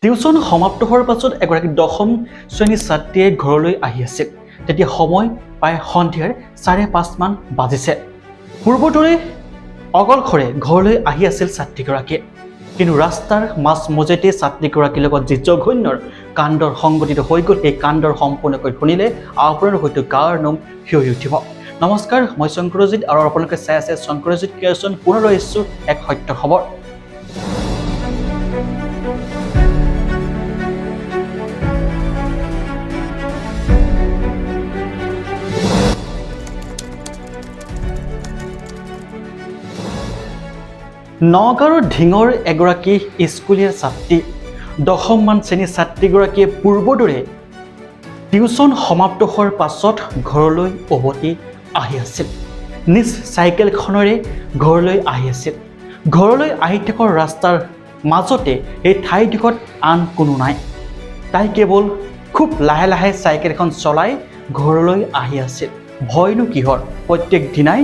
Tuition সমাপ্ত হোৱাৰ পাছত এগৰাকী দশম শ্ৰেণীৰ ছাত্ৰীয়ে ঘৰলৈ আহি আছিল। তেতিয়া সময় প্ৰায় সন্ধিয়াৰ 5:30 মান বাজিছে। পূৰ্বৰ দৰে অকলশৰে ঘৰলৈ আহি আছিল ছাত্ৰীগৰাকীয়ে। কিন্তু ৰাস্তাৰ মাজমজিয়াতে ছাত্ৰীগৰাকীৰ লগত যি জঘন্যৰ কাণ্ডৰ সংঘটিত হৈ গ'ল, সেই কাণ্ডৰ সম্পূৰ্ণকৈ শুনিলে আপোনাৰ হয়তো গাৰ নোম শিয়ৰি উঠিব। নমস্কাৰ, মই শংকৰজিৎ আৰু আপোনালোকে চাই আছে শংকৰজিৎ ক্ৰিয়েশ্যন। পুনৰ আহিছোঁ এক সত্য খবৰ। নগাঁৱৰ ঢিঙৰ এগৰাকী স্কুলীয়া ছাত্ৰী, দশমমান শ্ৰেণীৰ ছাত্ৰীগৰাকীয়ে পূৰ্বৰ দৰে টিউচন সমাপ্ত হোৱাৰ পাছত ঘৰলৈ উভতি আহি আছিল। নিজ চাইকেলখনেৰে ঘৰলৈ আহি আছিল। ঘৰলৈ আহি থকা ৰাস্তাৰ মাজতে এই ঠাইডোখৰত আন কোনো নাই। তাই কেৱল খুব লাহে লাহে চাইকেলখন চলাই ঘৰলৈ আহি আছিল। ভয়নো কিহৰ? প্ৰত্যেক দিনাই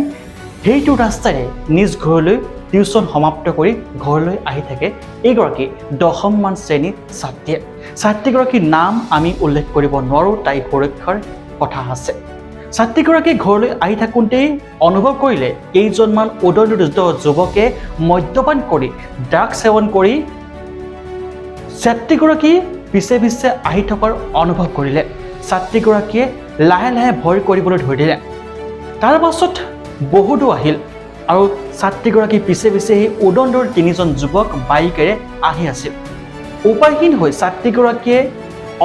সেইটো ৰাস্তাৰে নিজ ঘৰলৈ টিউচন সমাপ্ত কৰি ঘৰলৈ আহি থাকে এইগৰাকী দশমমান শ্ৰেণীৰ ছাত্ৰীয়ে। ছাত্ৰীগৰাকীৰ নাম আমি উল্লেখ কৰিব নোৱাৰোঁ, তাই সুৰক্ষাৰ কথা আছে। ছাত্ৰীগৰাকীয়ে ঘৰলৈ আহি থাকোঁতেই অনুভৱ কৰিলে কেইজনমান উদণ্ডিত যুৱকে মদ্যপান কৰি ড্ৰাগছ সেৱন কৰি ছাত্ৰীগৰাকী পিছে পিছে আহি থকাৰ অনুভৱ কৰিলে। ছাত্ৰীগৰাকীয়ে লাহে লাহে ভয় কৰিবলৈ ধৰিলে। তাৰ পাছত বহুতো আহিল আৰু ছাত্ৰীগৰাকী পিছে পিছে সেই উদণ্ডৰ তিনিজন যুৱক বাইকেৰে আহি আছিল। উপায়হীন হৈ ছাত্ৰীগৰাকীয়ে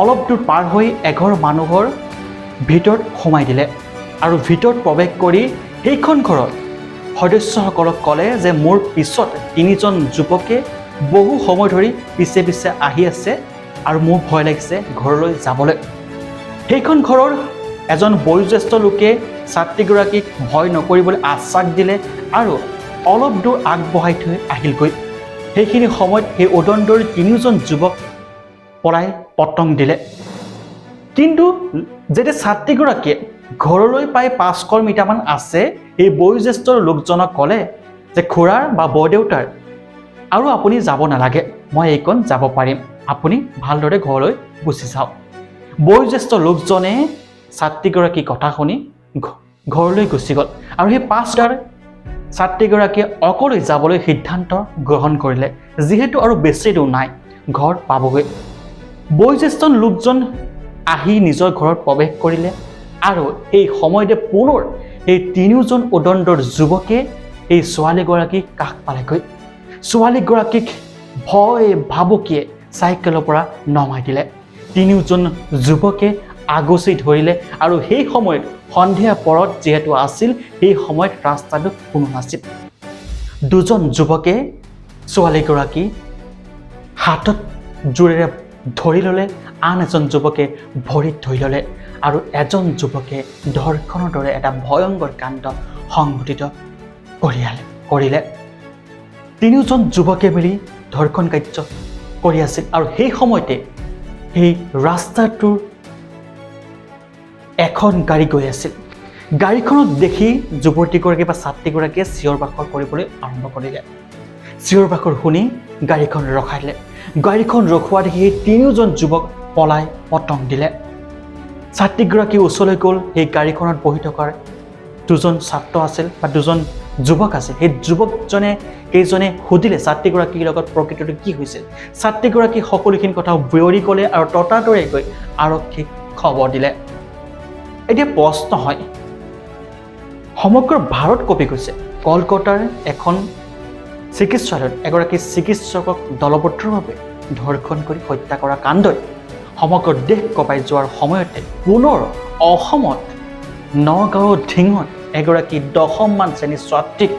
অলপ দূৰ পাৰ হৈ এঘৰ মানুহৰ ভিতৰত সোমাই দিলে আৰু ভিতৰত প্ৰৱেশ কৰি সেইখন ঘৰৰ সদস্যসকলক ক'লে যে মোৰ পিছত তিনিজন যুৱকে বহু সময় ধৰি পিছে পিছে আহি আছে আৰু মোৰ ভয় লাগিছে ঘৰলৈ যাবলৈ। সেইখন ঘৰৰ এজন বয়োজ্যেষ্ঠ লোকে ছাত্ৰীগৰাকীক ভয় নকৰিবলৈ আশ্বাস দিলে আৰু অলপ দূৰ আগবঢ়াই থৈ আহিলগৈ। সেইখিনি সময়ত সেই উদণ্ডৰ তিনিওজন যুৱক পলাই পতং দিলে। কিন্তু যেতিয়া ছাত্ৰীগৰাকীয়ে ঘৰলৈ প্ৰায় 500 মিটাৰমান আছে, সেই বয়োজ্যেষ্ঠ লোকজনক ক'লে যে খুৰাৰ বা বৰদেউতাৰ আৰু আপুনি যাব নালাগে, মই এইকণ যাব পাৰিম, আপুনি ভালদৰে ঘৰলৈ গুচি যাওক। বয়োজ্যেষ্ঠ লোকজনে ছাত্ৰীগৰাকীৰ কথা শুনি ঘৰলৈ গুচি গ'ল আৰু সেই 5টাৰ ছাত্ৰীগৰাকীয়ে অকলে যাবলৈ সিদ্ধান্ত গ্ৰহণ কৰিলে। যিহেতু আৰু বেছি দূৰ নাই, ঘৰ পাবগৈ। বয়োজ্যেষ্ঠ লোকজন আহি নিজৰ ঘৰত প্ৰৱেশ কৰিলে আৰু সেই সময়তে পুনৰ সেই তিনিওজন উদণ্ডৰ যুৱকে এই ছোৱালীগৰাকীক কাষ পালেগৈ। ছোৱালীগৰাকীক ভয় ভাবুকিয়ে চাইকেলৰ পৰা নমাই দিলে। তিনিওজন যুৱকে আগচি ধৰিলে আৰু সেই সময়ত সন্ধিয়া পৰত যিহেতু আছিল, সেই সময়ত ৰাস্তাটো কোনো নাছিল। দুজন যুৱকে ছোৱালীগৰাকী হাতত জোৰেৰে ধৰি ল'লে, আন এজন যুৱকে ভৰিত ধৰি ল'লে আৰু এজন যুৱকে ধৰ্ষণৰ দৰে এটা ভয়ংকৰ কাণ্ড সংঘটিত কৰিলে। তিনিওজন যুৱকে মিলি ধৰ্ষণ কাৰ্য কৰি আছিল আৰু সেই সময়তে সেই ৰাস্তাটোৰ এখন গাড়ী গৈ আছিল। গাড়ীখনক দেখি যুৱতীগৰাকী বা ছাত্ৰীগৰাকীয়ে চিঞৰ বাখৰ কৰিবলৈ আৰম্ভ কৰিলে। চিঞৰ বাখৰ শুনি গাড়ীখন ৰখাই দিলে। গাড়ীখন ৰখোৱা দেখি সেই তিনিওজন যুৱক পলাই পতং দিলে। ছাত্ৰীগৰাকী ওচৰলৈ গ'ল। সেই গাড়ীখনত বহি থকাৰ দুজন ছাত্ৰ আছিল বা দুজন যুৱক আছিল। সেই যুৱকজনে কেইজনে সুধিলে ছাত্ৰীগৰাকীৰ লগত প্ৰকৃততে কি হৈছিল। ছাত্ৰীগৰাকী সকলোখিনি কথা বিৱৰি ক'লে আৰু ততাতৰে গৈ আৰক্ষীক খবৰ দিলে। এতিয়া প্ৰশ্ন হয়, সমগ্ৰ ভাৰত কঁপি গৈছে। কলকাতাৰ এখন চিকিৎসালয়ত এগৰাকী চিকিৎসকক দলবদ্ধভাৱে ধৰ্ষণ কৰি হত্যা কৰা কাণ্ডই সমগ্ৰ দেশ কঁপাই যোৱাৰ সময়তে পুনৰ অসমত নগাঁৱৰ ঢিঙত এগৰাকী দশমমান শ্ৰেণীৰ ছাত্ৰীক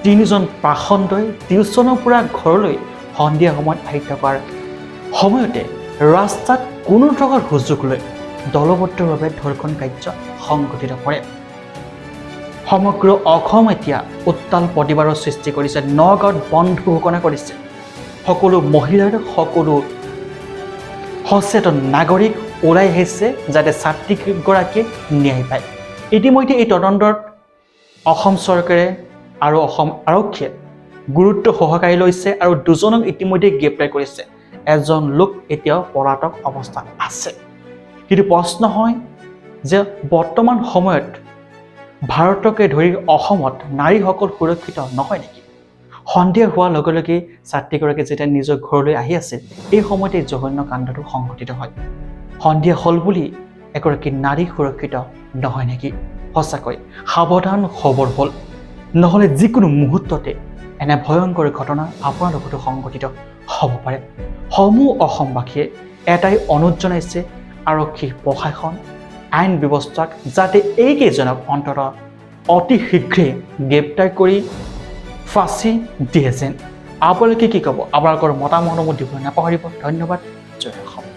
তিনিজন পাখণ্ডই টিউচনৰ পৰা ঘৰলৈ সন্ধিয়া সময়ত আহি থকাৰ সময়তে ৰাস্তাত কোনো প্ৰকাৰ সুযোগ লৈ দলবদ্ধভাৱে ধৰ্ষণ কাৰ্য সংঘটিত কৰে। সমগ্ৰ অসম এতিয়া উত্তাল প্ৰতিবাদৰ সৃষ্টি কৰিছে। নগাঁৱত বন্ধ ঘোষণা কৰিছে। সকলো মহিলাৰ, সকলো সচেতন নাগৰিক ওলাই আহিছে যাতে ছাত্ৰীগৰাকীয়ে ন্যায় পায়। ইতিমধ্যে এই তদন্তত অসম চৰকাৰে আৰু অসম আৰক্ষীয়ে গুৰুত্ব সহকাৰে লৈছে আৰু দুজনক ইতিমধ্যে গ্ৰেপ্তাৰ কৰিছে। এজন লোক এতিয়াও পলাতক অৱস্থাত আছে। কিন্তু প্ৰশ্ন হয় যে বৰ্তমান সময়ত ভাৰতকে ধৰি অসমত নাৰীসকল সুৰক্ষিত নহয় নেকি? সন্ধিয়া হোৱাৰ লগে লগে ছাত্ৰীগৰাকী যেতিয়া নিজৰ ঘৰলৈ আহি আছিল, এই সময়তে জঘন্য কাণ্ডটো সংঘটিত হয়। সন্ধিয়া হ'ল বুলি এগৰাকী নাৰী সুৰক্ষিত নহয় নেকি? সঁচাকৈ সাৱধান খবৰ হ'ল, নহ'লে যিকোনো মুহূৰ্ততে এনে ভয়ংকৰ ঘটনা আপোনাৰ লগতো সংঘটিত হ'ব পাৰে। সমূহ অসমবাসীয়ে এটাই অনুৰোধ জনাইছে আৰক্ষী প্ৰশাসন, আইন ব্যৱস্থাক যাতে এইকেইজনক অন্ততঃ অতি শীঘ্ৰেই গ্ৰেপ্তাৰ কৰি ফাঁচি দিয়ে যেন। আপোনালোকে কি ক'ব? আপোনালোকৰ মতামতসমূহ দিবলৈ নাপাহৰিব। ধন্যবাদ। জয় অসম।